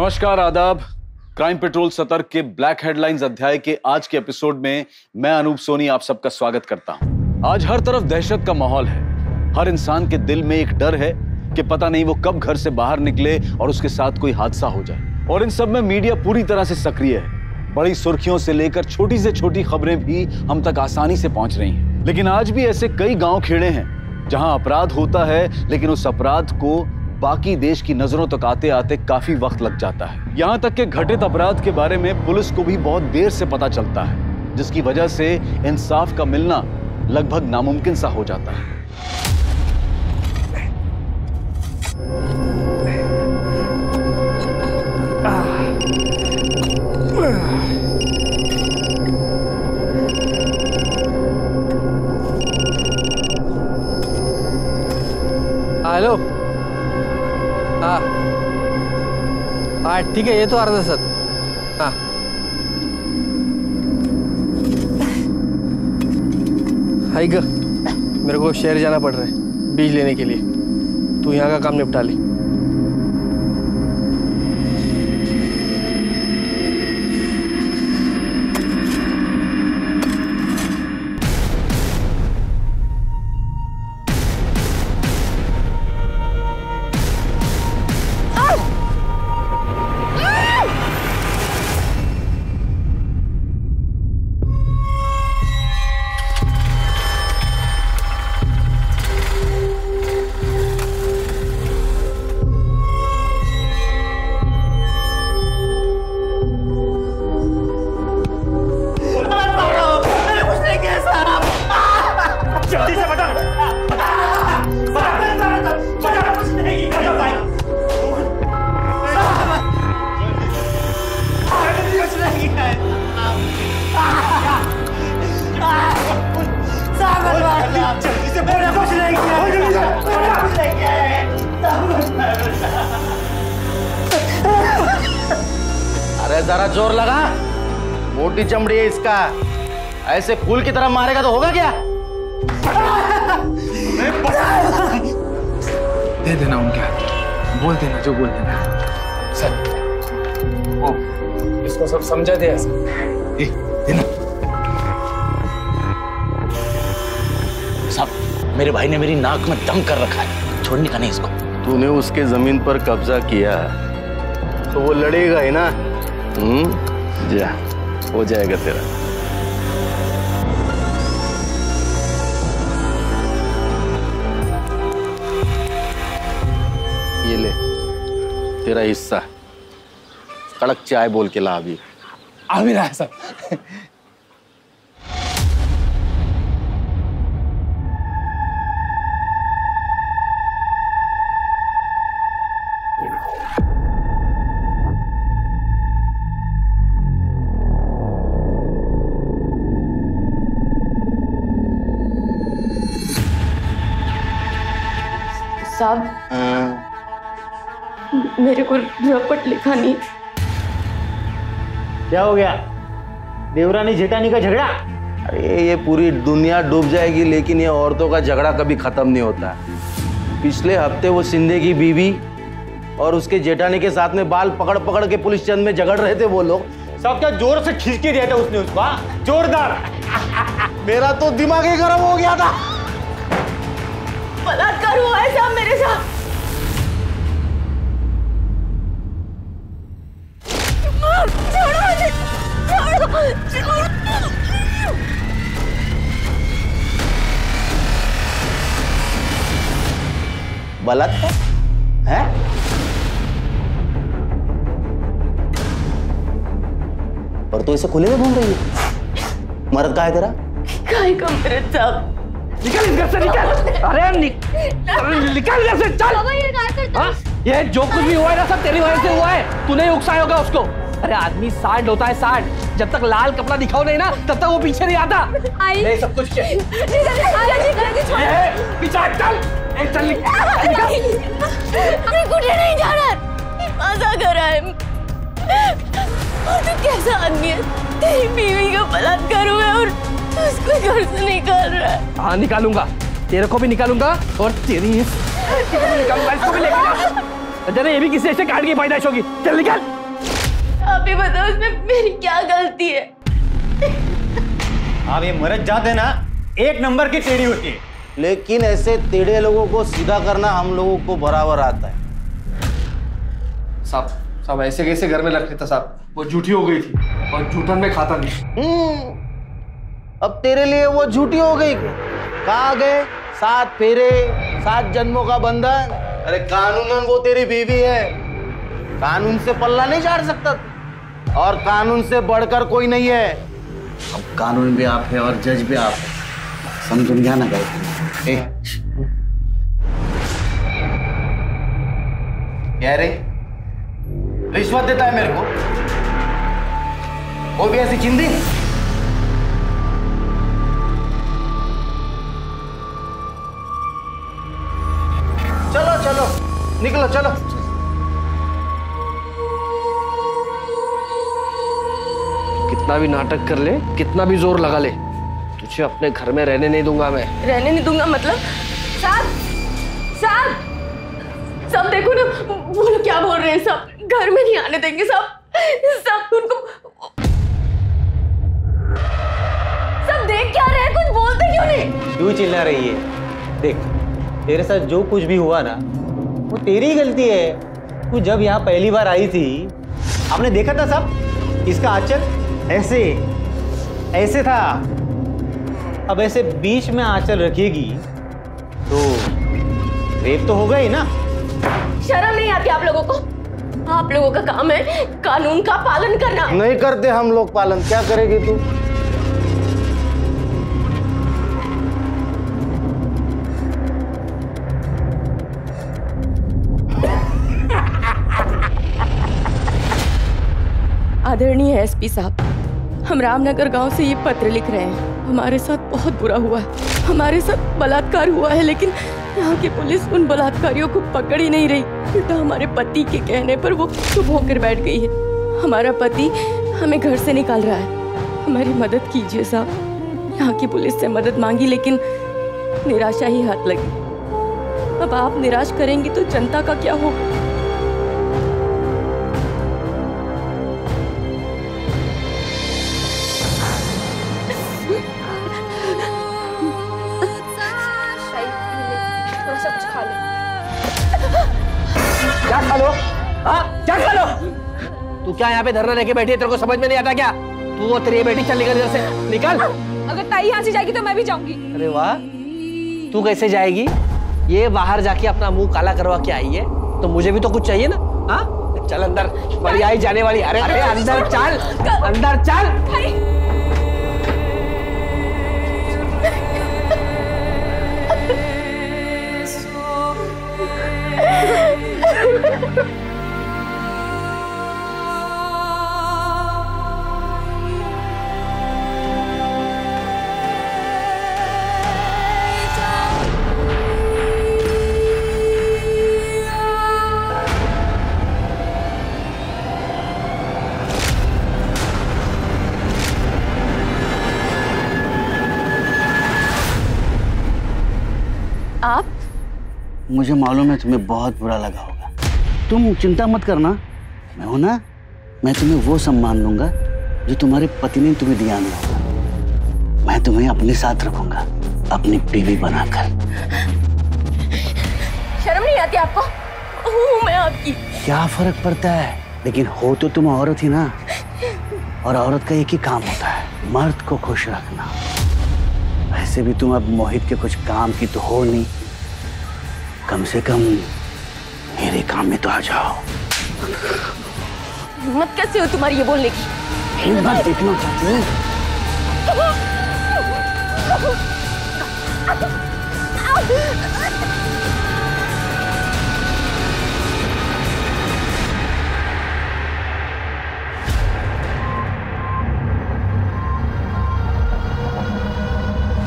नमस्कार, आदाब। Crime petrol सतर्क के ब्लैक हेडलाइंस अध्याय के आज के एपिसोड में मैं अनूप सोनी आप सबका स्वागत करता हूं। आज हर तरफ दहशत का माहौल है। हर इंसान के दिल में एक डर है कि पता नहीं वो कब घर से बाहर निकले और उसके साथ कोई हादसा हो जाए। और इन सब में मीडिया पूरी तरह से सक्रिय है। बड़ी सुर्खियों से लेकर छोटी से छोटी खबरें भी हम तक आसानी से पहुंच रही हैं। लेकिन आज भी ऐसे कई गांव खेड़े हैं जहां अपराध होता है, लेकिन उस अपराध को बाकी देश की नजरों तक आते आते काफी वक्त लग जाता है। यहां तक कि घटित अपराध के बारे में पुलिस को भी बहुत देर से पता चलता है, जिसकी वजह से इंसाफ का मिलना लगभग नामुमकिन सा हो जाता है। हेलो। हाँ ठीक है, ये तो आ रहा था सर। हाँ हाई ग, मेरे को शहर जाना पड़ रहा है बीज लेने के लिए। तू यहाँ का काम निपटा ले। अरे जरा जोर लगा, मोटी चमड़ी है इसका। ऐसे फूल की तरह मारेगा तो होगा क्या? दे देना उनके हाथ, बोल देना जो बोल देना। सर वो इसको सब समझा दे ऐसा। देना। साहब, मेरे भाई ने मेरी नाक में दम कर रखा है, छोड़ने का नहीं इसको। तूने उसके जमीन पर कब्जा किया तो वो लड़ेगा ही ना। जा, हो जाएगा तेरा। ये ले तेरा हिस्सा। कड़क चाय बोल के ला अभी। आ भी रहा है सर। साहब, मेरे को रपट लिखा नहीं। क्या हो गया? देवरानी जेठानी का झगड़ा? अरे ये पूरी दुनिया डूब जाएगी, लेकिन ये औरतों का झगड़ा कभी खत्म नहीं होता। पिछले हफ्ते वो सिंधे की बीवी और उसके जेठानी के साथ में बाल पकड़ पकड़ के पुलिस चंद में झगड़ रहे थे वो लोग। सब क्या जोर से खींच के दिया था उसने उसको? जोरदार। मेरा तो दिमाग ही गर्म हो गया था। बलात्कार हुआ है साहब मेरे साथ। छोड़ो मुझे, छोड़ो। बलात्कार है? और तू इसे खुले में घूम रही है? मर्द कहाँ है तेरा? काय का मर्द साहब? निकल इस घर से, निकल। अरे निकल इधर से, चल। बाबा ये काय करते हो? ये जो कुछ भी हुआ है ना सब तेरी वजह से हुआ है। तूने ही उकसाया होगा उसको। अरे आदमी सांड होता है, सांड। जब तक लाल कपड़ा दिखाओ नहीं ना तब तक वो पीछे नहीं आता। नहीं सब कुछ क्या? पीछे चल, चल कुछ नहीं जा रहा। मजा कर रहा है। और तू कैसा आदमी है? तेरी बीवी का बलात्कार हुआ और उसको घर से निकाल रहा है। हाँ निकालूंगा, तेरे को भी निकालूंगा और तेरी इसको भी निकालूंगा। इसको भी लेके जा। ये भी किसी ऐसे काट की पैदाइश होगी। चल निकल। आप ही बताओ उसमें मेरी क्या गलती है? आप ये मरद जाते ना एक नंबर की टेढ़ी होती है। लेकिन ऐसे टेढ़े लोगों को सीधा करना हम लोगों को बराबर आता है। साहब ऐसे कैसे घर में रख लेता साहब? वो झूठी हो गई थी और झूठन में खाता नहीं। अब तेरे लिए वो झूठी हो गई। कहाँ गए 7 फेरे 7 जन्मों का बंधन? अरे कानूनन वो तेरी बीवी है, कानून से पल्ला नहीं झाड़ सकता तू। और कानून से बढ़कर कोई नहीं है। अब कानून भी आप है और जज भी आप है, समझ ना गए। क्या रे, रिश्वत देता है मेरे को? वो भी ऐसी चिंदी? चलो चलो निकलो चलो। कितना भी नाटक कर ले, कितना भी जोर लगा ले, तुझे अपने घर में रहने नहीं दूंगा मैं। रहने नहीं दूंगा मतलब? साहब सब देखो ना, वो लोग क्या बोल रहे हैं। सब घर में नहीं आने देंगे। सब उनको सब देख क्या रहे हैं, कुछ बोलते क्यों नहीं? क्यों चिल्ला रही है? देख, तेरे साथ जो कुछ भी हुआ ना वो तेरी ही गलती है। तू जब यहाँ पहली बार आई थी आपने देखा था सब, इसका आंचल ऐसे था। अब ऐसे बीच में आंचल रखेगी तो रेप तो होगा ही ना। शर्म नहीं आती आप लोगों को? आप लोगों का काम है कानून का पालन करना। नहीं करते हम लोग पालन, क्या करेगी तू? आदरणीय एसपी साहब, हम रामनगर गांव से ये पत्र लिख रहे हैं। हमारे साथ बहुत बुरा हुआ है, हमारे साथ बलात्कार हुआ है, लेकिन यहाँ की पुलिस उन बलात्कारियों को पकड़ ही नहीं रही। उल्टा हमारे पति के कहने पर वो चुप होकर बैठ गई है। हमारा पति हमें घर से निकाल रहा है, हमारी मदद कीजिए साहब। यहाँ की पुलिस से मदद मांगी लेकिन निराशा ही हाथ लगी। अब आप निराश करेंगी तो जनता का क्या होगा? क्या खा लो? हाँ क्या खा लो? तू क्या यहाँ पे धरना लेके बैठी है? तेरे को समझ में नहीं आता क्या? तू और तेरी बेटी चल निकल इधर से, निकल। अगर ताई यहाँ से जाएगी तो मैं भी जाऊंगी। अरे वाह, तू कैसे जाएगी? ये बाहर जाके अपना मुंह काला करवा के आई है तो मुझे भी तो कुछ चाहिए ना। हाँ चल अंदर, बड़ी आई जाने वाली। अरे अरे अंदर चल, अंदर चल। आप? मुझे मालूम है तुम्हें बहुत बुरा लगा होगा। तुम चिंता मत करना, मैं हूं ना। मैं तुम्हें वो सम्मान दूंगा जो तुम्हारे पति ने तुम्हें दिया नहीं होगा। मैं तुम्हें अपने साथ रखूंगा, अपनी बीवी बनाकर। शर्म नहीं आती आपको? हूँ मैं आपकी। क्या फर्क पड़ता है, लेकिन हो तो तुम औरत ही ना। और औरत का एक ही काम होता है, मर्द को खुश रखना। वैसे भी तुम अब मोहित के कुछ काम की तो हो नहीं, कम से कम मेरे काम में तो आ जाओ। हिम्मत कैसे हो तुम्हारी ये बोलने की? हिम्मत देखना चाहते हो?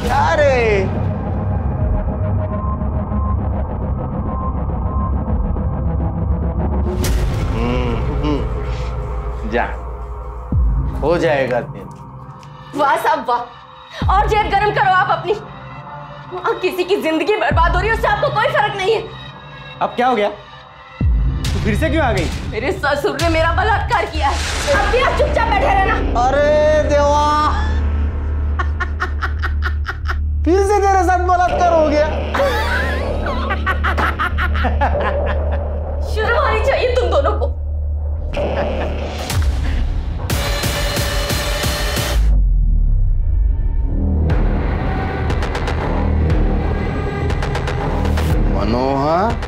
क्या रे? जा, हो जाएगा तेरा। वाह साहब वाह, और जेब गरम करो आप अपनी। वहाँ किसी की जिंदगी बर्बाद हो रही है, उससे आपको कोई फर्क नहीं है। अब क्या हो गया? तू फिर से क्यों आ गई? मेरे ससुर ने मेरा बलात्कार किया है। अब भी आप चुपचाप बैठे रहना। अरे देवा, फिर से तेरे साथ बलात्कार हो गया। शर्म आनी चाहिए तुम दोनों को। मनोहर,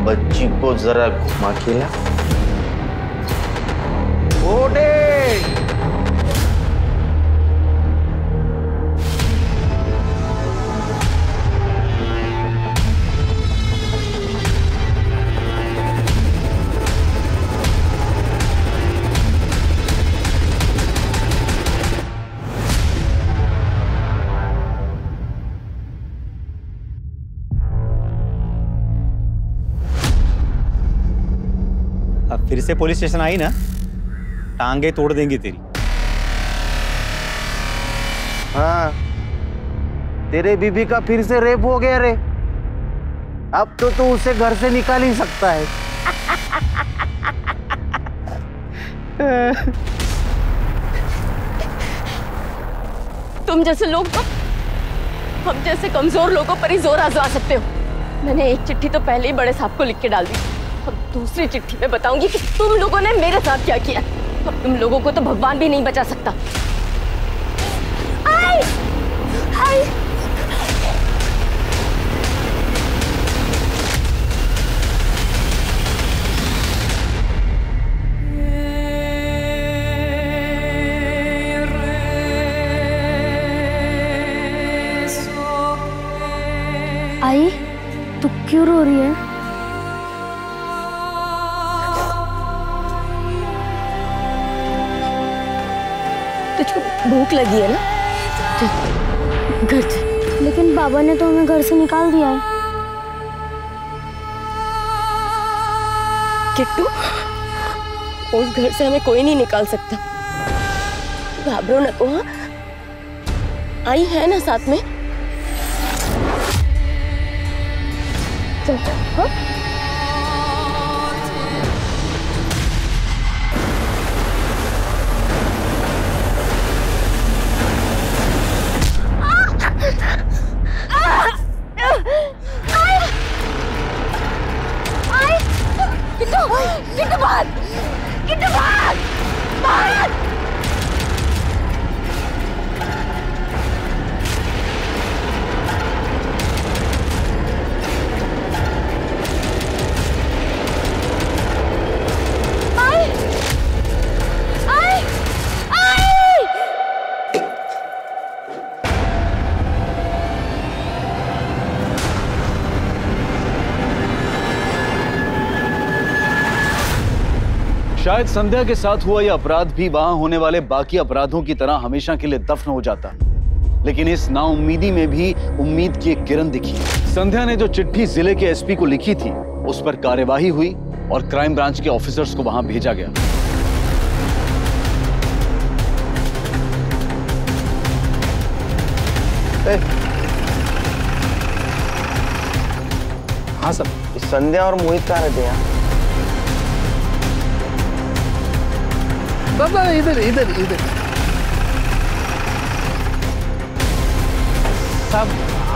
बच्ची को जरा घुमा के ला। ओटे अब फिर से पुलिस स्टेशन आई ना, टांगे तोड़ देंगी तेरी। हाँ, तेरे बीबी का फिर से रेप हो गया रे। अब तो तू उसे घर से निकाल ही सकता है। तुम जैसे लोग तो हम जैसे कमजोर लोगों पर ही जोर आजमा सकते हो। मैंने एक चिट्ठी तो पहले ही बड़े साहब को लिख के डाल दी। अब दूसरी चिट्ठी में बताऊंगी कि तुम लोगों ने मेरे साथ क्या किया। अब तुम लोगों को तो भगवान भी नहीं बचा सकता। आई! आई! आई, तू क्यों रो रही है? तुझको भूख लगी है ना? घर चल। लेकिन बाबा ने तो हमें घर से निकाल दिया है। किट्टू, उस घर से हमें कोई नहीं निकाल सकता। घाबरो न को। हाँ, आई है ना साथ में। चल। हाँ? किट्टू भाग! किट्टू भाग! भाग! शायद संध्या के साथ हुआ यह अपराध भी वहां होने वाले बाकी अपराधों की तरह हमेशा के लिए दफन हो जाता, लेकिन इस नाउम्मीदी में भी उम्मीद की एक किरण दिखी। संध्या ने जो चिट्ठी जिले के एसपी को लिखी थी, उस पर कार्यवाही हुई और क्राइम ब्रांच के ऑफिसर्स को वहां भेजा गया। हाँ सब, संध्या और मोहित कहाँ रहते हैं? बाबा इधर इधर इधर। साहब,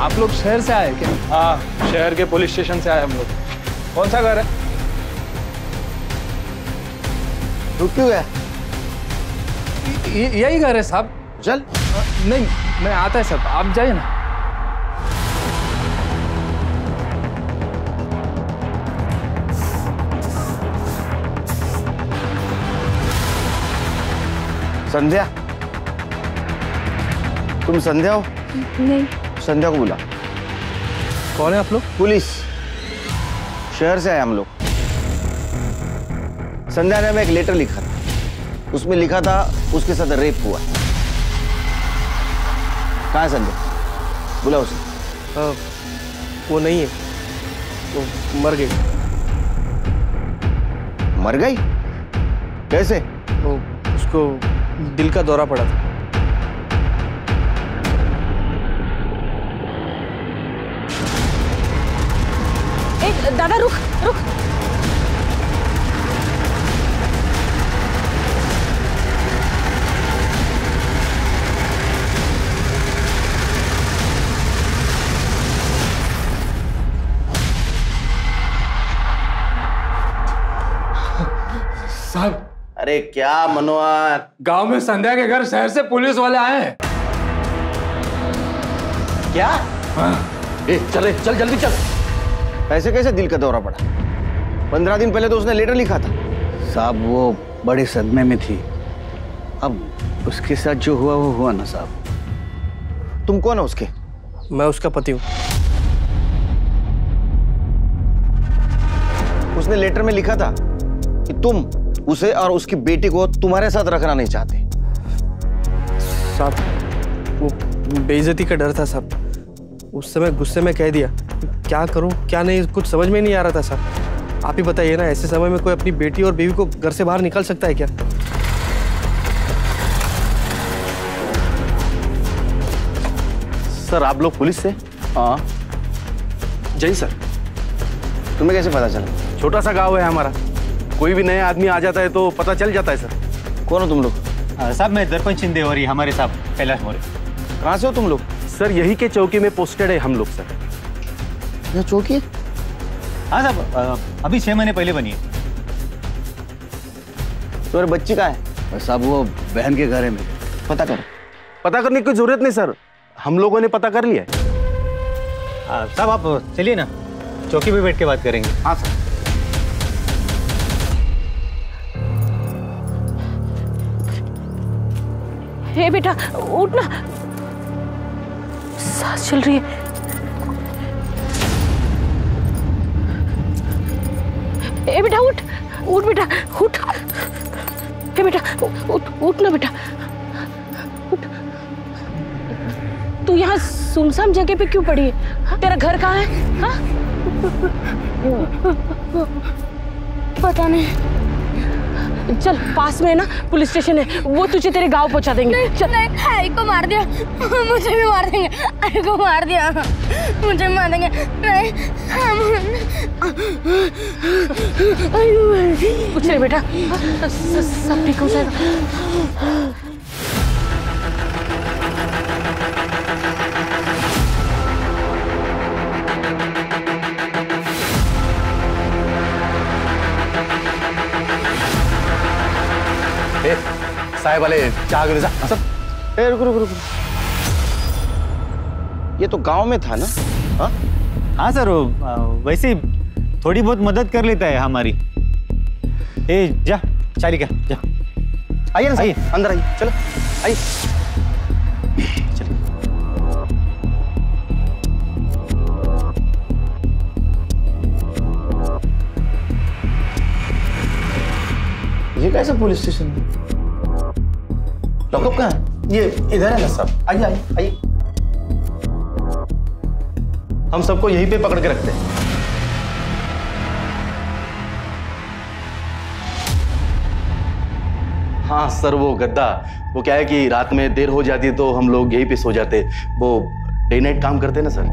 आप लोग शहर से आए क्या? हाँ, शहर के पुलिस स्टेशन से आए हम लोग। कौन सा घर है? रुक क्यों गया? यही घर है साहब। चल। नहीं, मैं आता है साहब, आप जाइए ना। संध्या, तुम संध्या हो? नहीं। संध्या को बुला। कौन है आप लोग? पुलिस, शहर से आए हम लोग। संध्या ने हमें एक लेटर लिखा था, उसमें लिखा था उसके साथ रेप हुआ। कहाँ है संध्या? बुला उसे। वो नहीं है, वो मर गई। मर गई? कैसे? वो उसको दिल का दौरा पड़ा था। दादा रुक रुक। साहब। अरे क्या मनोहर? गांव में संध्या के घर शहर से पुलिस वाले आए हैं। क्या? चल जल्दी चल। ऐसे कैसे दिल का दौरा पड़ा? 15 दिन पहले तो उसने लेटर लिखा था। साहब वो बड़े सदमे में थी। अब उसके साथ जो हुआ वो हुआ ना साहब। तुम कौन हो उसके? मैं उसका पति हूँ। उसने लेटर में लिखा था कि तुम उसे और उसकी बेटी को तुम्हारे साथ रखना नहीं चाहते। साहब वो बेइज्जती का डर था साहब। उस समय गुस्से में कह दिया। क्या करूं क्या नहीं कुछ समझ में नहीं आ रहा था साहब। आप ही बताइए ना, ऐसे समय में कोई अपनी बेटी और बीवी को घर से बाहर निकाल सकता है क्या? सर आप लोग पुलिस से? हाँ जय सर। तुम्हें कैसे पता चला? छोटा सा गांव है हमारा, कोई भी नया आदमी आ जाता है तो पता चल जाता है सर। कौन हो तुम लोग? साहब मैं दर्पण शिंदे और ये हमारे साहब कैलाश मौर्य। कहाँ से हो तुम लोग? सर यही के चौकी में पोस्टेड है हम लोग सर। यह चौकी? हाँ साहब अभी 6 महीने पहले बनी है। तुम्हारी बच्ची कहाँ है? और साहब वो बहन के घर है मेरे। पता करो। पता करने की जरूरत नहीं सर, हम लोगों ने पता कर लिया है। साहब आप चलिए ना, चौकी पे बैठ के बात करेंगे। हाँ सर। हे बेटा उठ ना, सांस चल रही है। ए बेटा उठ, उठ बेटा उठ। हे बेटा उठ ना बेटा उठ। तू यहाँ सुनसान जगह पे क्यों पड़ी है? तेरा घर कहाँ है? हाँ? पता नहीं। चल पास में है ना पुलिस स्टेशन है, वो तुझे तेरे गांव पहुंचा देंगे। चल। नहीं, आई को मार दिया, मुझे भी मार देंगे। आई को मार दिया, मुझे मार देंगे। नहीं कुछ नहीं बेटा, सब ठीक हो जाएगा। साहब वाले चाह गिर जा। ए रुको रुको रुको, ये तो गांव में था ना? हाँ हाँ सर वैसे थोड़ी बहुत मदद कर लेता है हमारी। ए जा चालिका जा। आइए ना, आइए अंदर आइए, चलो आइए। ये कैसे पुलिस स्टेशन है? लॉकअप कहाँ है? ये इधर है ना साहब। आइए आइए आइए। हम सबको यहीं पे पकड़ के रखते हैं। हाँ सर वो गद्दा, वो क्या है कि रात में देर हो जाती है तो हम लोग यहीं पे सो जाते। वो डे नाइट काम करते हैं ना सर।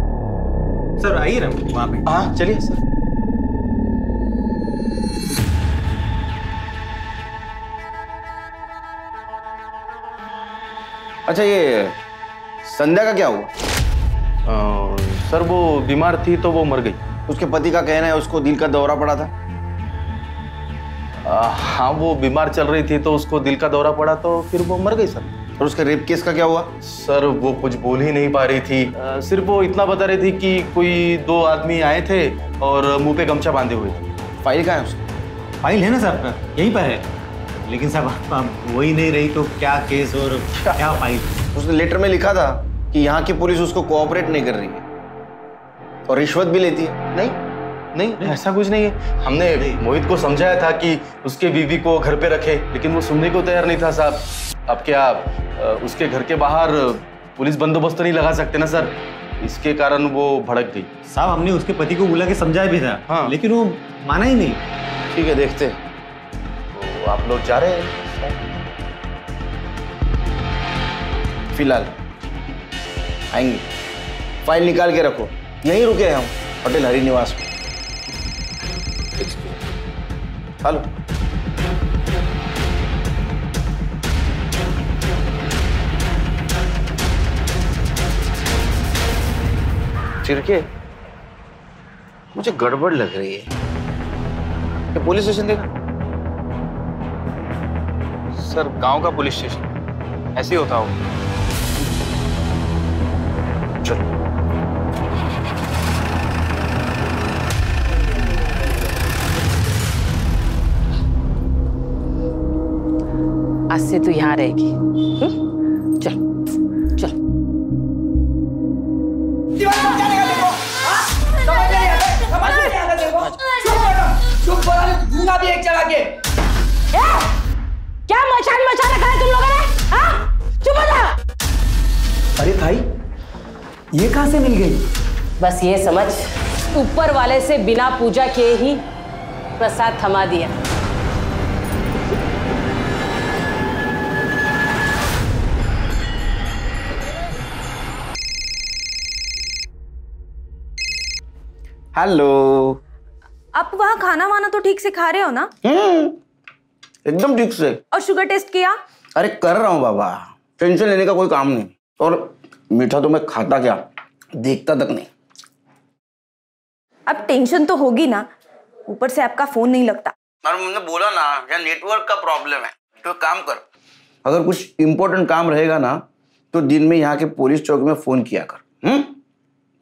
सर आइए ना वहाँ पे। हाँ चलिए सर। अच्छा ये संध्या का क्या हुआ? सर वो बीमार थी तो वो मर गई। उसके पति का कहना है उसको दिल का दौरा पड़ा था। हाँ वो बीमार चल रही थी तो उसको दिल का दौरा पड़ा तो फिर वो मर गई सर। और उसके रेप केस का क्या हुआ? सर वो कुछ बोल ही नहीं पा रही थी, सिर्फ वो इतना बता रही थी कि कोई 2 आदमी आए थे और मुंह पे गमछा बांधे हुए थे। फाइल कहाँ है उसकी? फाइल है ना साहब यहीं पर है, लेकिन साहब आप वही नहीं रही तो क्या केस और क्या फाइल? उसने लेटर में लिखा था कि यहाँ की पुलिस उसको कोऑपरेट नहीं कर रही है और रिश्वत भी लेती है। नहीं ऐसा कुछ नहीं है। हमने मोहित को समझाया था कि उसके बीवी को घर पे रखे, लेकिन वो सुनने को तैयार नहीं था साहब। अब क्या उसके घर के बाहर पुलिस बंदोबस्त नहीं लगा सकते ना सर, इसके कारण वो भड़क गई। साहब हमने उसके पति को बुला के समझाया भी था। हाँ। लेकिन वो माना ही नहीं। ठीक है देखते हैं। तो आप लोग जा रहे हैं? फिलहाल आएंगे। फाइल निकाल के रखो, यहीं रुके हैं हम होटल हरि निवास में। हेलो चिरके, मुझे गड़बड़ लग रही है। ये पुलिस स्टेशन देखा? सर गांव का पुलिस स्टेशन, ऐसे ही होता होगा। चलो। आज से तू यहाँ रहेगी। चल चल। क्या मचान मचा रखा है तुम लोगों ने? हाँ? चुप हो जा। अरे भाई, ये कहाँ से मिल गई? बस ये समझ, ऊपर वाले से बिना पूजा किए ही प्रसाद थमा दिया। हेलो। आप वहाँ खाना वाना तो ठीक से खा रहे हो ना? एकदम ठीक से। और शुगर टेस्ट किया? अरे कर रहा हूँ बाबा, टेंशन लेने का कोई काम नहीं। और मीठा तो मैं खाता क्या, देखता तक नहीं। अब टेंशन तो होगी ना, ऊपर से आपका फोन नहीं लगता। और मैंने बोला ना, यहाँ नेटवर्क का प्रॉब्लम है। तो काम कर, अगर कुछ इंपॉर्टेंट काम रहेगा ना तो दिन में यहाँ के पुलिस चौकी में फोन किया कर।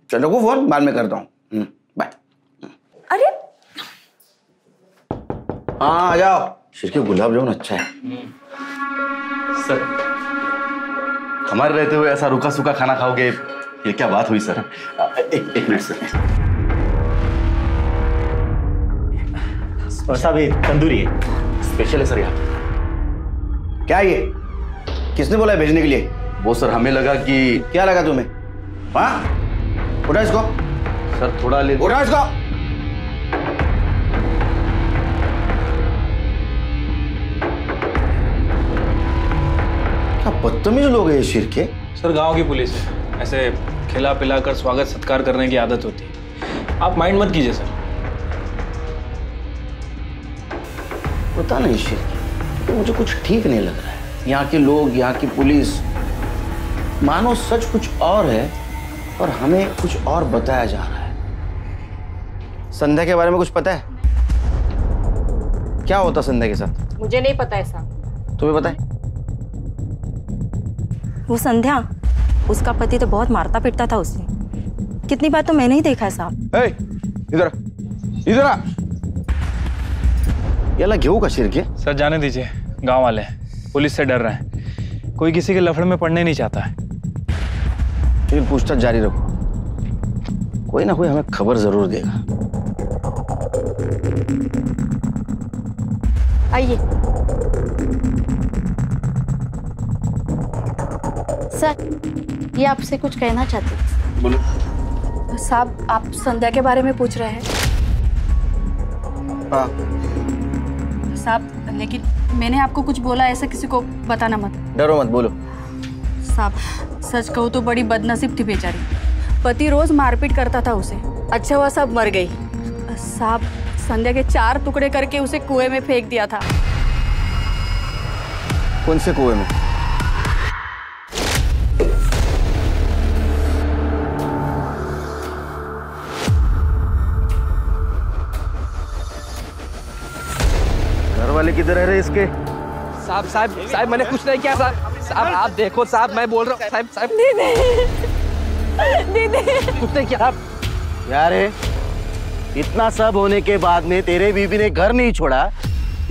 चलो को फोन बाद में करता हूँ। बाय। अरे हाँ आ जाओ। शिरके गुलाब जामुन अच्छा है। सर, हमारे रहते हुए ऐसा रूखा सूखा खाना खाओगे, ये क्या बात हुई सर? एक मिनट सर। साहब ये तंदूरी है, स्पेशल है सर यहाँ। क्या ये, किसने बोला है भेजने के लिए? वो सर हमें लगा कि। क्या लगा तुम्हें? हाँ उठा इसको। सर थोड़ा ले। उठा इसको। क्या बदतमीज लोग हैं ये शिरके। सर गांव की पुलिस है, ऐसे खिला पिला कर स्वागत सत्कार करने की आदत होती है, आप माइंड मत कीजिए सर। पता नहीं शिरके, तो मुझे कुछ ठीक नहीं लग रहा है। यहाँ के लोग, यहाँ की पुलिस, मानो सच कुछ और है और हमें कुछ और बताया जा रहा है। संध्या के बारे में कुछ पता है? क्या होता संध्या के साथ? मुझे नहीं पता है साहब। तुम्हें पता है? वो संध्या, उसका पति तो बहुत मारता पीटता था उसे। कितनी बार तो मैंने ही देखा है साहब। इधर इधर आ। याला घेऊ का शिरके? सर जाने दीजिए, गांव वाले हैं, पुलिस से डर रहे हैं, कोई किसी के लफड़े में पड़ने नहीं चाहता है। फिर पूछताछ जारी रखो, कोई ना कोई हमें खबर जरूर देगा। आइए सर, ये आपसे कुछ कहना चाहते हैं। बोलो। साहब आप संध्या के बारे में पूछ रहे हैं? हाँ। साहब लेकिन मैंने आपको कुछ बोला, ऐसा किसी को बताना मत। डरो मत, बोलो। साहब सच कहूँ तो बड़ी बदनसीब थी बेचारी, पति रोज मारपीट करता था उसे। अच्छा हुआ सब मर गई। साहब संध्या के 4 टुकड़े करके उसे कुएं में फेंक दिया था। कौन से कुएं में? घर वाले किधर है रे इसके? साहब साहब साहब मैंने कुछ नहीं किया साहब। साहब आप देखो साहब, मैं बोल रहा हूँ साहब। साहब दीदी कुछ नहीं किया। यार इतना सब होने के बाद में तेरे बीबी ने घर नहीं छोड़ा,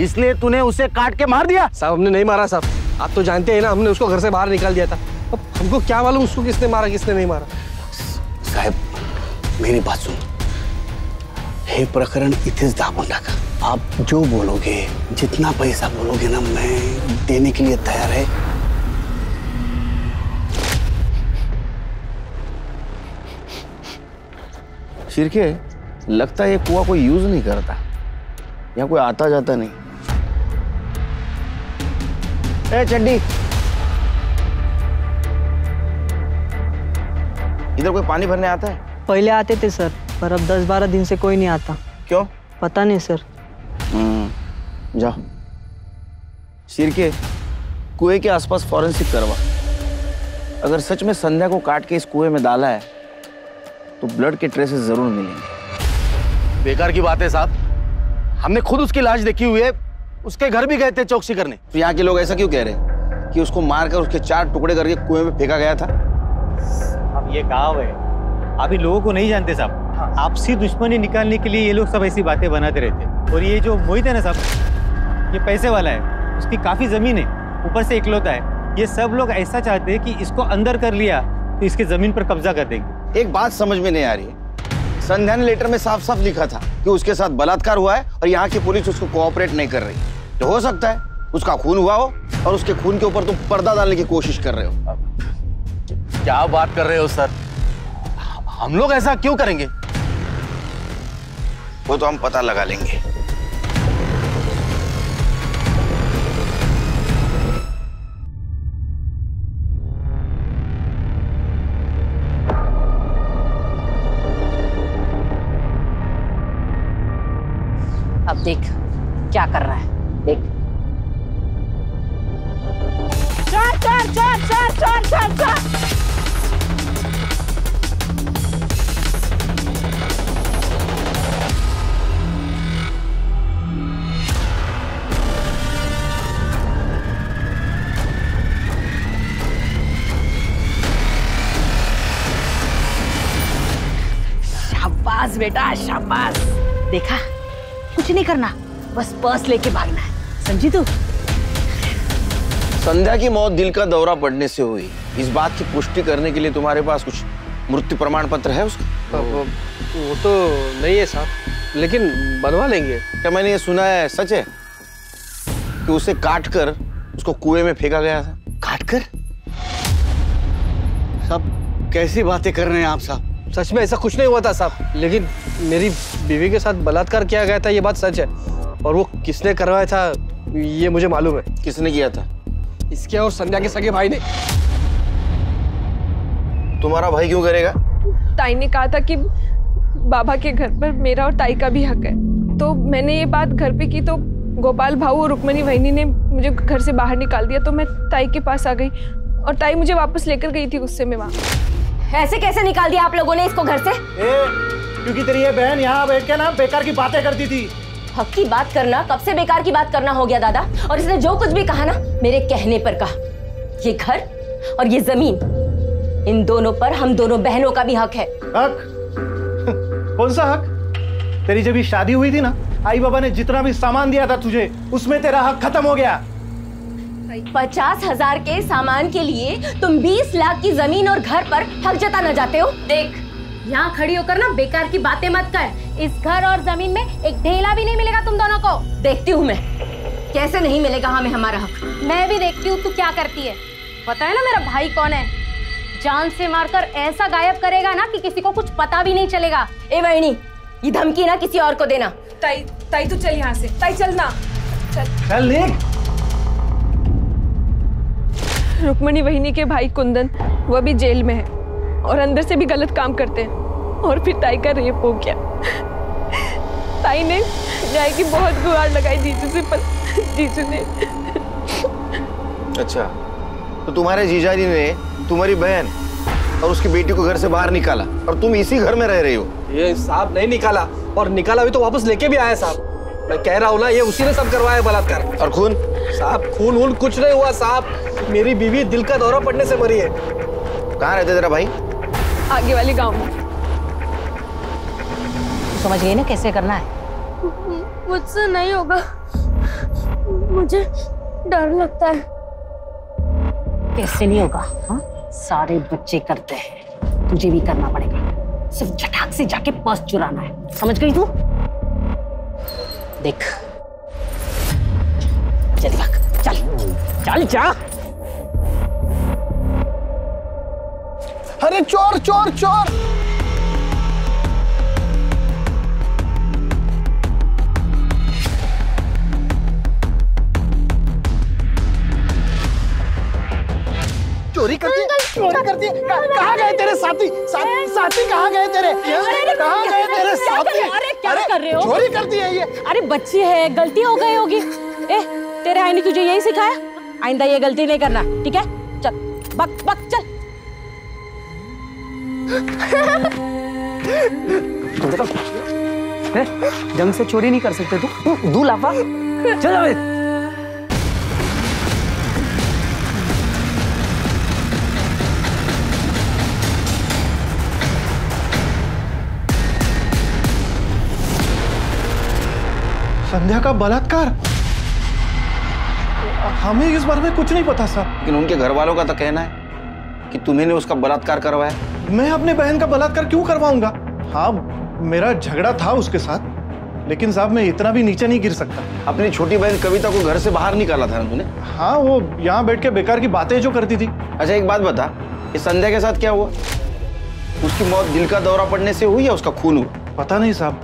इसलिए तूने उसे काट के मार दिया? साहब हमने नहीं मारा साहब, आप तो जानते हैं ना, हमने उसको घर से बाहर निकाल दिया था। अब हमको क्या मालूम उसको किसने मारा किसने नहीं मारा। साहेब मेरी बात सुन, हे प्रकरण इथेच दाबून टाका। आप जो बोलोगे, जितना पैसा बोलोगे ना, मैं देने के लिए तैयार है। शिरके, लगता है ये कुआं कोई यूज नहीं करता, यहाँ कोई आता जाता नहीं। ए चड्डी, इधर कोई पानी भरने आता है? पहले आते थे सर, पर अब 10-12 दिन से कोई नहीं आता। क्यों? पता नहीं सर। जाओ शिरके, कुएं के आसपास फॉरेंसिक करवा। अगर सच में संध्या को काट के इस कुएं में डाला है तो ब्लड के ट्रेसेस जरूर मिलेंगे। बेकार की बात है साहब, हमने खुद उसकी लाश देखी हुई है, उसके घर भी गए थे चौकसी करने। तो यहाँ के लोग ऐसा क्यों कह रहे हैं कि उसको मारकर उसके 4 टुकड़े करके कुएं में फेंका गया था? अब ये गाँव है, आप इन लोगों को नहीं जानते साहब। आपसी दुश्मनी निकालने के लिए ये लोग सब ऐसी बातें बनाते रहते। और ये जो मोहित है ना साहब, ये पैसे वाला है, उसकी काफी जमीन है, ऊपर से इकलौता है। ये सब लोग ऐसा चाहते हैं कि इसको अंदर कर लिया तो इसके जमीन पर कब्जा कर देंगे। एक बात समझ में नहीं आ रही है, संध्या ने लेटर में साफ साफ लिखा था कि उसके साथ बलात्कार हुआ है और यहाँ की पुलिस उसको कोऑपरेट नहीं कर रही। तो हो सकता है उसका खून हुआ हो और उसके खून के ऊपर तुम पर्दा डालने की कोशिश कर रहे हो। क्या बात कर रहे हो सर? हम लोग ऐसा क्यों करेंगे? वो तो हम पता लगा लेंगे। अब देख क्या कर रहा है, देख। चल चल चल चल चल चल चल। शाबाश बेटा शाबाश। देखा, कुछ नहीं करना, बस पर्स लेके भागना है, समझी तू? संध्या की मौत दिल का दौरा पड़ने से हुई, इस बात की पुष्टि करने के लिए तुम्हारे पास कुछ मृत्यु प्रमाण पत्र है उसका? वो तो नहीं है साहब, लेकिन बनवा लेंगे। क्या मैंने ये सुना है सच है कि उसे काट कर उसको कुएं में फेंका गया था? काट कर? साहब कैसी बातें कर रहे हैं आप साहब? सच में ऐसा कुछ नहीं हुआ था साहब, लेकिन मेरी बीवी के साथ बलात्कार किया गया था, ये बात सच है। और वो किसने करवाया था ये मुझे मालूम है। किसने किया था? इसके और संध्या के सगे भाई ने। तुम्हारा भाई क्यों करेगा? ताई ने कहा था कि बाबा के घर पर मेरा और ताई का भी हक है, तो मैंने ये बात घर पे की तो गोपाल भाऊ और रुक्मणी वहिनी ने मुझे घर से बाहर निकाल दिया। तो मैं ताई के पास आ गई और ताई मुझे वापस लेकर गई थी गुस्से में वहाँ। ऐसे कैसे निकाल दिया आप लोगों ने इसको घर से? क्योंकि तेरी ये बहन यहाँ बैठ के ना बेकार की बातें करती थी। हक की बात करना कब से बेकार की बात करना हो गया दादा? और इसने जो कुछ भी कहा ना मेरे कहने पर कहा। ये घर और ये जमीन, इन दोनों पर हम दोनों बहनों का भी हक है। हक? कौन सा हक? तेरी जब शादी हुई थी ना, आई बाबा ने जितना भी सामान दिया था तुझे, उसमें तेरा हक खत्म हो गया। 50,000 के सामान के लिए तुम 20 लाख की जमीन और घर पर हक जताना चाहते हो? देख, यहाँ खड़ी होकर ना बेकार की बातें मत कर। इस घर और जमीन में एक ढेला भी नहीं मिलेगा तुम दोनों को। देखती हूँ मैं कैसे नहीं मिलेगा हमें हमारा हक। मैं भी देखती हूँ तू क्या करती है। पता है ना मेरा भाई कौन है? जान से मारकर ऐसा गायब करेगा ना कि किसी को कुछ पता भी नहीं चलेगा। ए वाहिनी, ये धमकी ना किसी और को देना। ताई तू चल यहाँ से। ताई चलना। चल निक। रुक्मणी वहिनी के भाई कुंदन, वह भी जेल में है और अंदर से भी गलत काम करते हैं। और फिर ताई का रेप हो गया। ताई ने न्याय की बहुत गुहार लगाई जीजू से, पर जीजू ने। अच्छा, तो तुम्हारे जीजाजी ने तुम्हारी बहन और उसकी बेटी को घर से बाहर निकाला और तुम इसी घर में रह रही हो? ये साहब नहीं निकाला, और निकाला भी तो वापस लेके भी आया साहब। मैं कह रहा हूँ ना, ये उसी ने सब करवाया बलात्कार। और खून? साहब खून कुछ नहीं हुआ साहब, मेरी बीवी दिल का दौरा पड़ने से मरी है। कहाँ रहते तेरा भाई? आगे वाले गांव में। समझ गई ना कैसे करना है? मुझसे नहीं होगा, मुझे डर लगता है। कैसे नहीं होगा? हाँ, सारे बच्चे करते हैं, तुझे भी करना पड़ेगा। सिर्फ झटाक से जाके पर्स चुराना है, समझ गई तू? देख, चल भाग, चल चल जा। अरे चोर चोर चोर! चोरी करती है। कहाँ गए तेरे साथी? साथी कहाँ गए तेरे? कहाँ गए तेरे साथी? अरे क्या कर रहे हो? चोरी करती है ये। अरे बच्ची है, गलती हो गई होगी। ए, तेरे आई ने तुझे यही सिखाया? आइंदा ये गलती नहीं करना, ठीक है? चल बक बक चल। ढंग से चोरी नहीं कर सकते तू? दूल्हा चलो बे। संध्या का बलात्कार? हमें इस बारे में कुछ नहीं पता साहब। लेकिन उनके घर वालों का तो कहना है कि तुम्हें ने उसका बलात्कार करवाया। मैं अपने बहन का बलात्कार क्यों करवाऊंगा? हाँ, मेरा झगड़ा था उसके साथ, लेकिन साहब मैं इतना भी नीचे नहीं गिर सकता। अपनी छोटी बहन कविता को घर से बाहर निकाला था ना तूने? हाँ, वो यहाँ बैठ के बेकार की बातें जो करती थी। अच्छा एक बात बता, इस संध्या के साथ क्या हुआ? उसकी मौत दिल का दौरा पड़ने से हुई या उसका खून हुआ? पता नहीं साहब,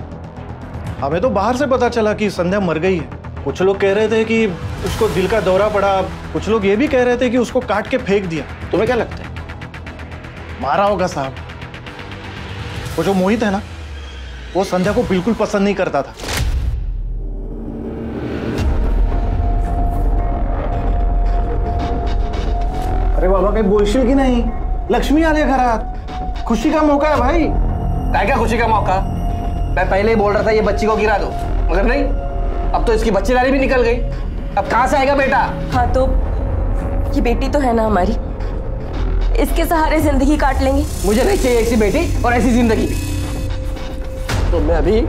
हमें तो बाहर से पता चला कि संध्या मर गई है। कुछ लोग कह रहे थे कि उसको दिल का दौरा पड़ा, कुछ लोग ये भी कह रहे थे कि उसको काट के फेंक दिया। तुम्हें क्या लगता है? मारा होगा साहब। वो जो मोहित है ना, वो संध्या को बिल्कुल पसंद नहीं करता था। अरे बाबा काही बोलशील की नहीं? लक्ष्मी आले घरात, खुशी का मौका है भाई। क्या खुशी का मौका? मैं पहले ही बोल रहा था ये बच्ची को गिरा दो, मगर नहीं, अब तो इसकी बच्चेदारी भी निकल गई। अब कहां से आएगा बेटा? हाँ तो ये बेटी तो है ना हमारी, इसके सहारे जिंदगी काट लेंगे। मुझे नहीं चाहिए ऐसी बेटी और ऐसी जिंदगी भी। तो मैं अभी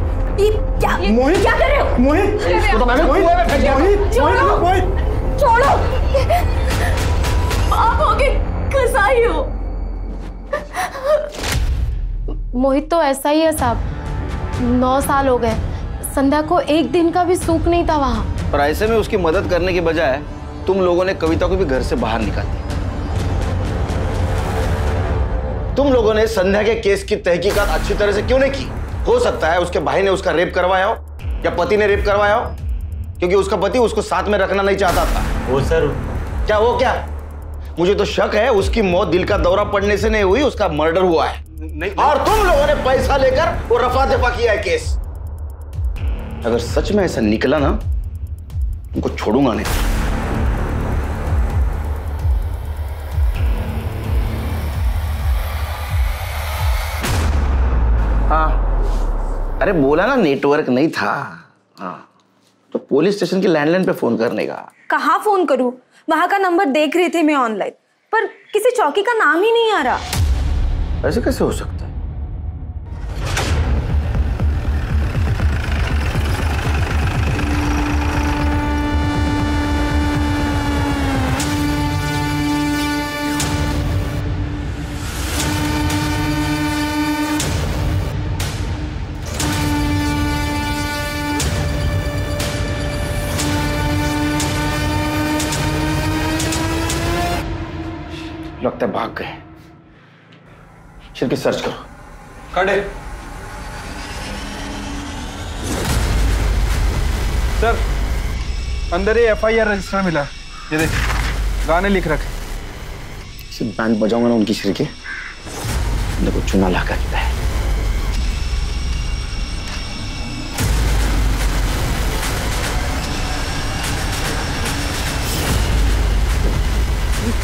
मोहित क्या कर रहे हो? मोहित, इसको तो मैंने कुएं में फेंक दिया था। मोहित, छोड़ो, आप होगे कसाई हो। मोहित तो ऐसा ही है साहब, 9 साल हो गए, संध्या को एक दिन का भी सुख नहीं था वहां। और ऐसे में उसकी मदद करने के बजाय तुम लोगों ने कविता को भी घर से बाहर निकाल दिया। तुम लोगों ने संध्या के केस की तहकीकात अच्छी तरह से क्यों नहीं की? हो सकता है उसके भाई ने उसका रेप करवाया हो या पति ने रेप करवाया हो, क्योंकि उसका पति उसको साथ में रखना नहीं चाहता था। वो सर क्या वो क्या? मुझे तो शक है उसकी मौत दिल का दौरा पड़ने से नहीं हुई, उसका मर्डर हुआ है। नहीं। और तुम लोगों ने पैसा लेकर वो रफा दफा किया है केस। अगर सच में ऐसा निकला ना, उनको छोड़ूंगा नहीं। हाँ, अरे बोला ना नेटवर्क नहीं था। हाँ, तो पुलिस स्टेशन की लैंडलाइन पे फोन करने का। कहाँ फोन करूँ? वहां का नंबर देख रही थी मैं ऑनलाइन, पर किसी चौकी का नाम ही नहीं आ रहा। ऐसे कैसे हो सकता है? लगता है भाग गए। शिरकी सर्च करो। काटे। सर, अंदर ये FIR रजिस्टर मिला, ये देख, गाने लिख रखे। सिर्फ बैंड बजाऊंगा ना उनकी शिरकी, देखो चुना ला कर है।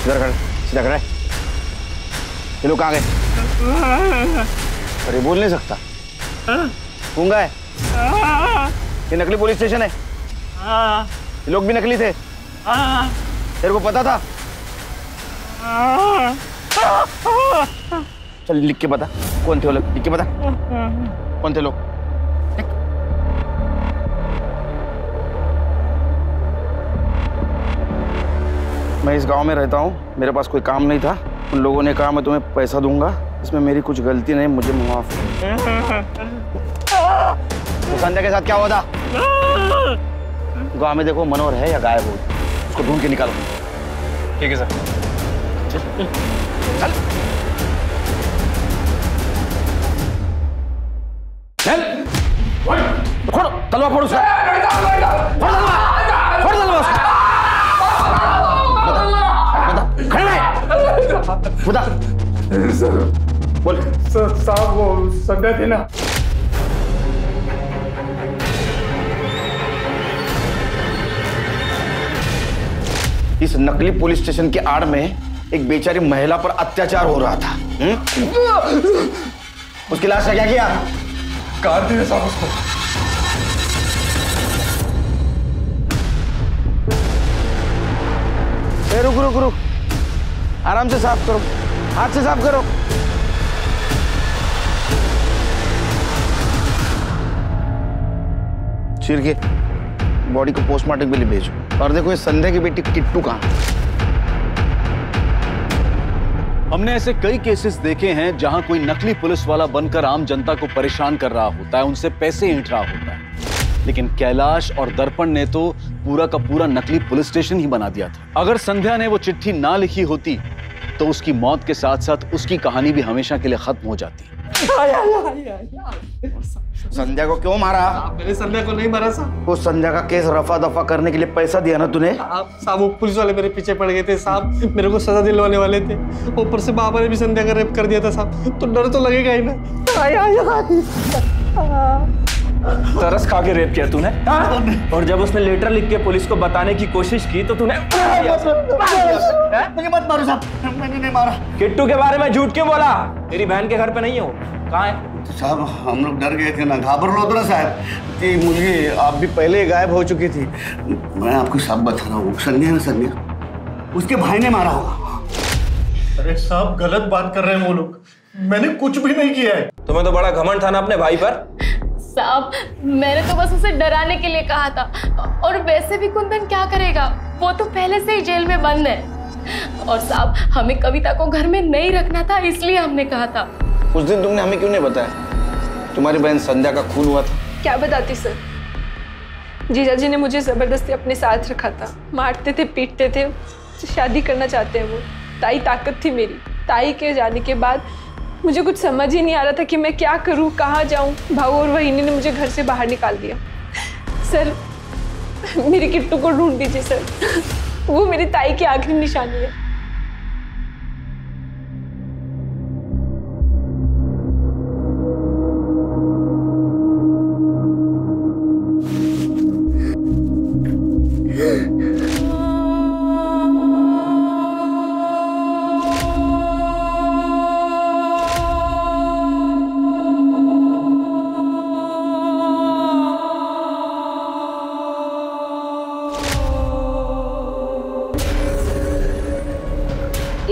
इधर कर, सीधा कर। ये लोग कहाँ गए? अरे बोल नहीं सकता, गूंगा है। ये नकली पुलिस स्टेशन है, ये लोग भी नकली थे। तेरे को पता था? चल लिख के बता, कौन थे वो लोग? लिख के बता, कौन थे लोग? मैं इस गांव में रहता हूँ, मेरे पास कोई काम नहीं था। उन लोगों ने कहा मैं तुम्हें पैसा दूंगा, इसमें मेरी कुछ गलती नहीं, मुझे माफ। तो संध्या के साथ क्या हुआ था? गांव में देखो मनोहर है या गायब हो, उसको ढूंढ के निकालो। ठीक है सर। चल चल, फोड़ो तलवार, फोड़ो उसका, फोड़ तलवार उसका। बता बोल। साहब वो संध्या थी ना, इस नकली पुलिस स्टेशन के आड़ में एक बेचारी महिला पर अत्याचार हो रहा था। उसकी लाश का क्या किया? काट दिया साहब उसको। रुक रुक रुक, आराम से साफ करो, हाथ से साफ करो। चीर के बॉडी को पोस्टमार्टम के लिए भेजो। और देखो ये संध्या की बेटी किट्टू कहाँ? हमने ऐसे कई केसेस देखे हैं जहां कोई नकली पुलिस वाला बनकर आम जनता को परेशान कर रहा होता है, उनसे पैसे ऐंठ रहा होता है। लेकिन कैलाश और दर्पण ने तो पूरा का पूरा नकली पुलिस स्टेशन ही बना दिया था। अगर संध्या ने वो चिट्ठी ना लिखी होती तो उसकी मौत के साथ साथ उसकी कहानी भी हमेशा के लिए खत्म हो जाती। संध्या को क्यों मारा? मैंने संध्या को नहीं मारा साहब। वो संध्या का केस रफा दफा करने के लिए पैसा दिया ना तूने? साहब वो पुलिस वाले मेरे पीछे पड़ गए थे साहब, मेरे को सजा दिलवाने वाले थे। ऊपर से बाबा ने भी संध्या का रेप कर दिया था साहब, तो डर तो लगेगा ही ना। तरस खा के रेप किया तूने? और जब उसने लेटर लिख के पुलिस को बताने की कोशिश की तो तूने मुझे मत मारो साहब, मैंने नहीं मारा। किट्टू के बारे में झूठ क्यों बोला? मेरी बहन के घर पे नहीं है वो, कहाँ है? तो साहब हम लोग डर गए थे ना, घाबर लो तो ना साहब कि मुझे आप भी पहले गायब हो चुकी थी। मैं आपको सब बता रहा हूँ, संध्या ना संध्या उसके भाई ने मारा होगा। अरे साहब गलत बात कर रहे हैं वो लोग, मैंने कुछ भी नहीं किया है। तुम्हें तो बड़ा घमंड था ना अपने भाई पर। साहब मैंने तो बस उसे डराने के लिए कहा था, और वैसे भी कुंदन क्या करेगा, वो तो पहले से ही जेल में बंद है। और साहब हमें कविता को घर में नहीं रखना था, इसलिए हमने कहा था। उस दिन तुमने हमें क्यों नहीं बताया तुम्हारी बहन संध्या का खून हुआ था? क्या बताती सर, जीजा जी ने मुझे जबरदस्ती अपने साथ रखा था, मारते थे पीटते थे, शादी करना चाहते हैं वो। ताई ताकत थी मेरी, ताई के जाने के बाद मुझे कुछ समझ ही नहीं आ रहा था कि मैं क्या करूं, कहाँ जाऊं। भाऊ और वहीनी ने मुझे घर से बाहर निकाल दिया। सर मेरी किट्टू को ढूंढ दीजिए सर, वो मेरी ताई की आखिरी निशानी है।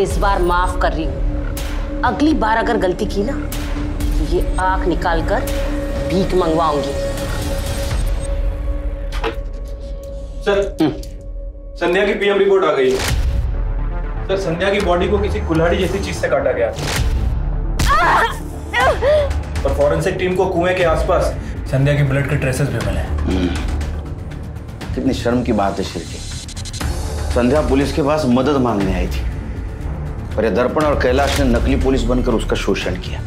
इस बार माफ कर रही हूँ, अगली बार अगर गलती की ना तो ये आंख निकाल कर भीख मंगवाऊंगी। सर संध्या की पीएम रिपोर्ट आ गई। सर संध्या की बॉडी को किसी कुल्हाड़ी जैसी चीज से काटा गया और फॉरेंसिक टीम को कुएं के आसपास संध्या की ब्लड के ट्रेसेस भी मिले। कितनी शर्म की बात है शिरके, संध्या पुलिस के पास मदद मांगने आई थी पर ये दर्पण और कैलाश ने नकली पुलिस बनकर उसका शोषण किया।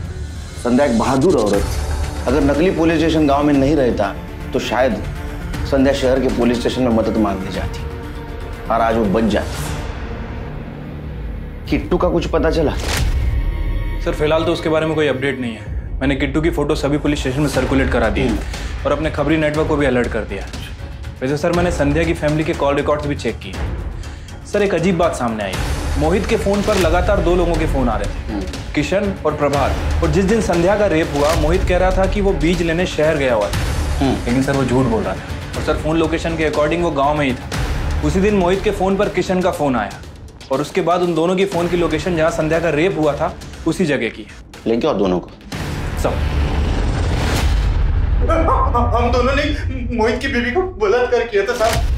संध्या एक बहादुर औरत थी, अगर नकली पुलिस स्टेशन गांव में नहीं रहता तो शायद संध्या शहर के पुलिस स्टेशन में मदद मांगने जाती और आज वो बच जाती। किट्टू का कुछ पता चला? सर फिलहाल तो उसके बारे में कोई अपडेट नहीं है। मैंने किट्टू की फोटो सभी पुलिस स्टेशन में सर्कुलेट करा दी है और अपने खबरी नेटवर्क को भी अलर्ट कर दिया। वैसे सर मैंने संध्या की फैमिली के कॉल रिकॉर्ड्स भी चेक किए। सर एक अजीब बात सामने आई, मोहित के फोन पर लगातार 2 लोगों के फोन आ रहे थे, किशन और प्रभात। और जिस दिन संध्या का रेप हुआ मोहित कह रहा था कि वो बीज लेने शहर गया हुआ था, लेकिन सर वो झूठ बोल रहा था। और सर फोन लोकेशन के अकॉर्डिंग वो गांव में ही था। उसी दिन मोहित के फोन पर किशन का फोन आया और उसके बाद उन दोनों की फोन की लोकेशन जहां संध्या का रेप हुआ था उसी जगह की है। लेकिन और दोनों को सब हम दोनों ने मोहित की बीवी को बलात्कार किया था साहब।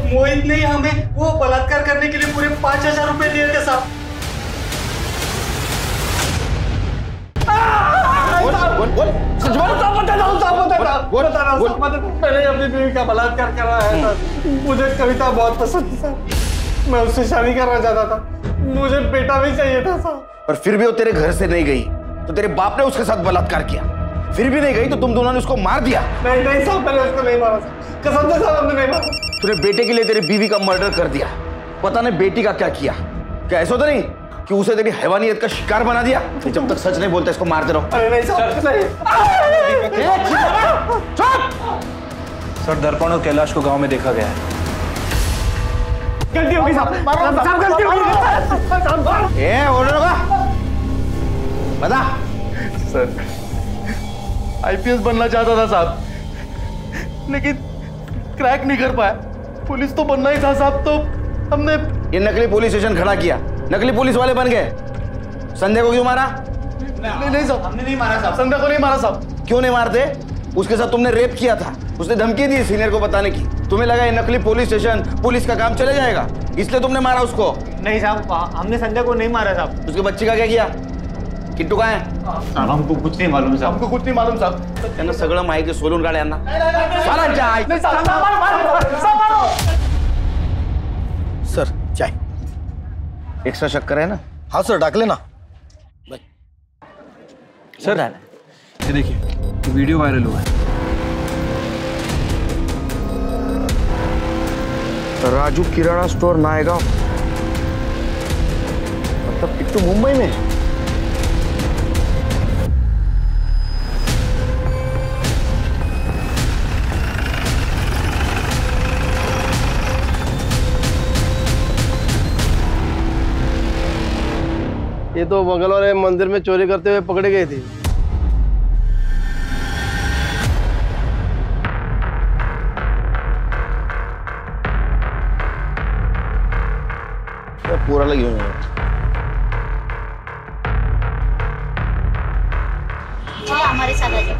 मोहित ने हमें वो बलात्कार करने के लिए पूरे 5,000 रुपए दिए थे साहब। मैंने अपनी बीवी का बलात्कार करा है सर। मुझे कविता बहुत पसंद थी सर, मैं उससे शादी करना चाहता था, मुझे बेटा भी चाहिए था सर। पर फिर भी वो तेरे घर से नहीं गई तो तेरे बाप ने उसके साथ बलात्कार किया, फिर भी नहीं गई तो तुम दोनों ने उसको मार दिया। नहीं साहब मैंने उसको नहीं मारा सर, कसम से साहब हमने नहीं मारा। तूने बेटे के लिए तेरी बीवी का मर्डर कर दिया, पता नहीं बेटी का क्या किया। क्या ऐसा तो नहीं कि उसे तेरी हैवानियत का शिकार बना दिया? जब तक सच नहीं बोलता इसको मारते रहो। अरे नहीं साहब नहीं। सर दर्पण और कैलाश को गांव में देखा गया है। गलती होगी साहब, गलती होगी। ए बोलो ना बता सर, आईपीएस बनना चाहता था साहब, लेकिन क्रैक नहीं कर पाया। पुलिस तो बनना ही था साहब, तो हमने ये नकली पुलिस स्टेशन खड़ा किया, नकली पुलिस वाले बन गए। संध्या को क्यों मारा? नहीं साहब, हमने नहीं मारा साहब। संध्या को नहीं मारा साहब। क्यों नहीं मारते? उसके साथ तुमने रेप किया था, उसने धमकी दी सीनियर को बताने की। तुम्हें लगा ये नकली पुलिस स्टेशन पुलिस का काम चले जाएगा, इसलिए तुमने मारा उसको? नहीं साहब, हमने संध्या को नहीं मारा साहब। उसके बच्चे का क्या किया? किट्टू कहाँ है? हमको कुछ नहीं मालूम साहब। हमको कुछ नहीं मालूम साहब। त्यांना सगळं माहिती सोलून काढा यांना। सर चाय एक्स्ट्रा शक्कर है ना? हाँ सर, डाक लेना। सर ये देखिए, वीडियो वायरल हुआ है। राजू किराना स्टोर नायगांव, मतलब किट्टू मुंबई में। ये तो बगल वाले मंदिर में चोरी करते हुए पकड़े गए थे। पूरा लगी हुई है। हमारे साथ आ जाओ।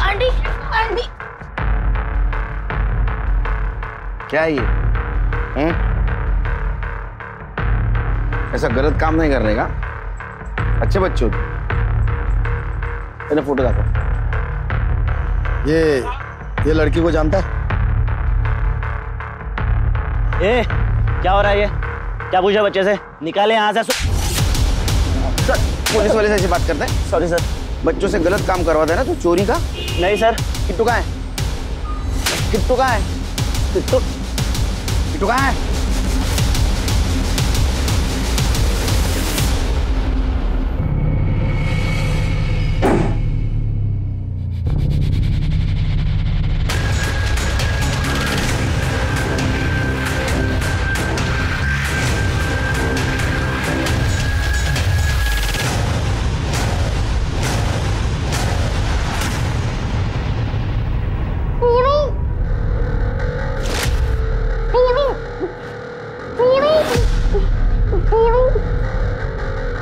Aunty, aunty. क्या है ये? ऐसा गलत काम नहीं करने का, अच्छे बच्चे हो। फोटो देखो। ये लड़की को जानता है? ए, क्या हो रहा है ये? क्या पूछा बच्चे से? निकाले यहाँ से। सर, पुलिस वाले से ऐसी बात करते हैं? Sorry sir. बच्चों से गलत काम करवाते हैं ना, तो चोरी का? नहीं सर। किट्टू कहाँ है? किट्टू कहाँ है? किट्टू कहाँ है?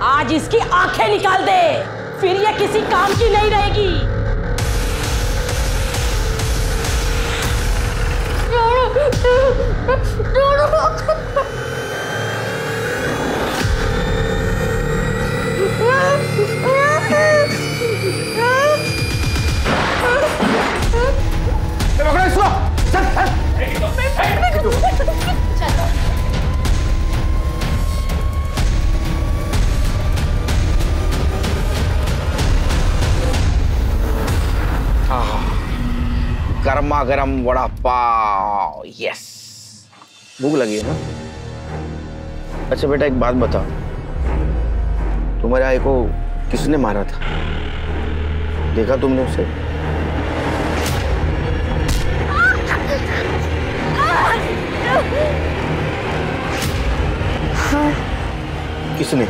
आज इसकी आंखें निकाल दे, फिर ये किसी काम की नहीं रहेगी। गर्मा गर्म वड़ा पाव, यस। भूख लगी है ना? अच्छा बेटा, एक बात बताओ, तुम्हारे भाई को किसने मारा था? देखा तुमने उसे? किसने?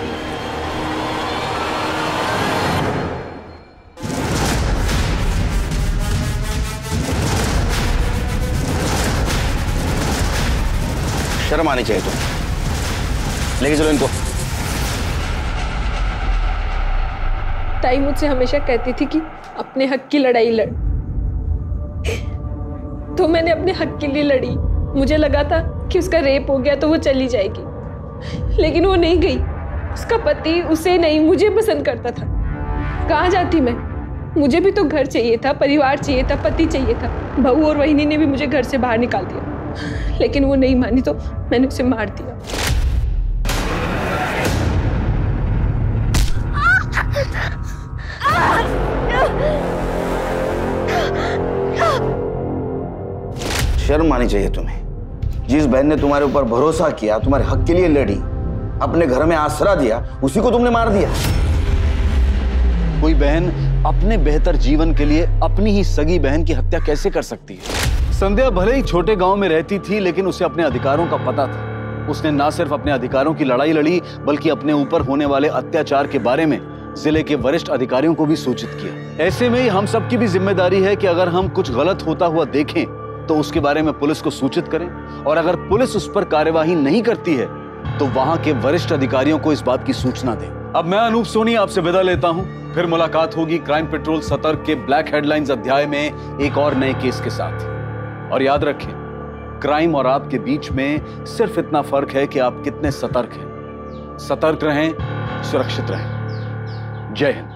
शर्म आनी चाहिए तुम। लेके चलो इनको। ताई मुझसे हमेशा कहती थी कि अपने हक की लड़ाई लड़, तो मैंने अपने हक के लिए लड़ी। मुझे लगा था कि उसका रेप हो गया तो वो चली जाएगी, लेकिन वो नहीं गई। उसका पति उसे नहीं, मुझे पसंद करता था। कहाँ जाती मैं? मुझे भी तो घर चाहिए था, परिवार चाहिए था, पति चाहिए था। बहू और वहिनी ने भी मुझे घर से बाहर निकाल दिया, लेकिन वो नहीं मानी तो मैंने उसे मार दिया। शर्म आनी चाहिए तुम्हें। जिस बहन ने तुम्हारे ऊपर भरोसा किया, तुम्हारे हक के लिए लड़ी, अपने घर में आसरा दिया, उसी को तुमने मार दिया। कोई बहन अपने बेहतर जीवन के लिए अपनी ही सगी बहन की हत्या कैसे कर सकती है? संध्या भले ही छोटे गांव में रहती थी, लेकिन उसे अपने अधिकारों का पता था। उसने ना सिर्फ अपने अधिकारों की लड़ाई लड़ी, बल्कि अपने ऊपर होने वाले अत्याचार के बारे में जिले के वरिष्ठ अधिकारियों को भी सूचित किया। ऐसे में ही हम सबकी भी जिम्मेदारी है कि अगर हम कुछ गलत होता हुआ देखें तो उसके बारे में पुलिस को सूचित करें, और अगर पुलिस उस पर कार्यवाही नहीं करती है तो वहां के वरिष्ठ अधिकारियों को इस बात की सूचना दें। अब मैं अनूप सोनी आपसे विदा लेता हूं, फिर मुलाकात होगी क्राइम पेट्रोल सतर्क के ब्लैक हेडलाइंस अध्याय में एक और नए केस के साथ। और याद रखें, क्राइम और आपके बीच में सिर्फ इतना फर्क है कि आप कितने सतर्क हैं। सतर्क रहें, सुरक्षित रहें। जय हिंद।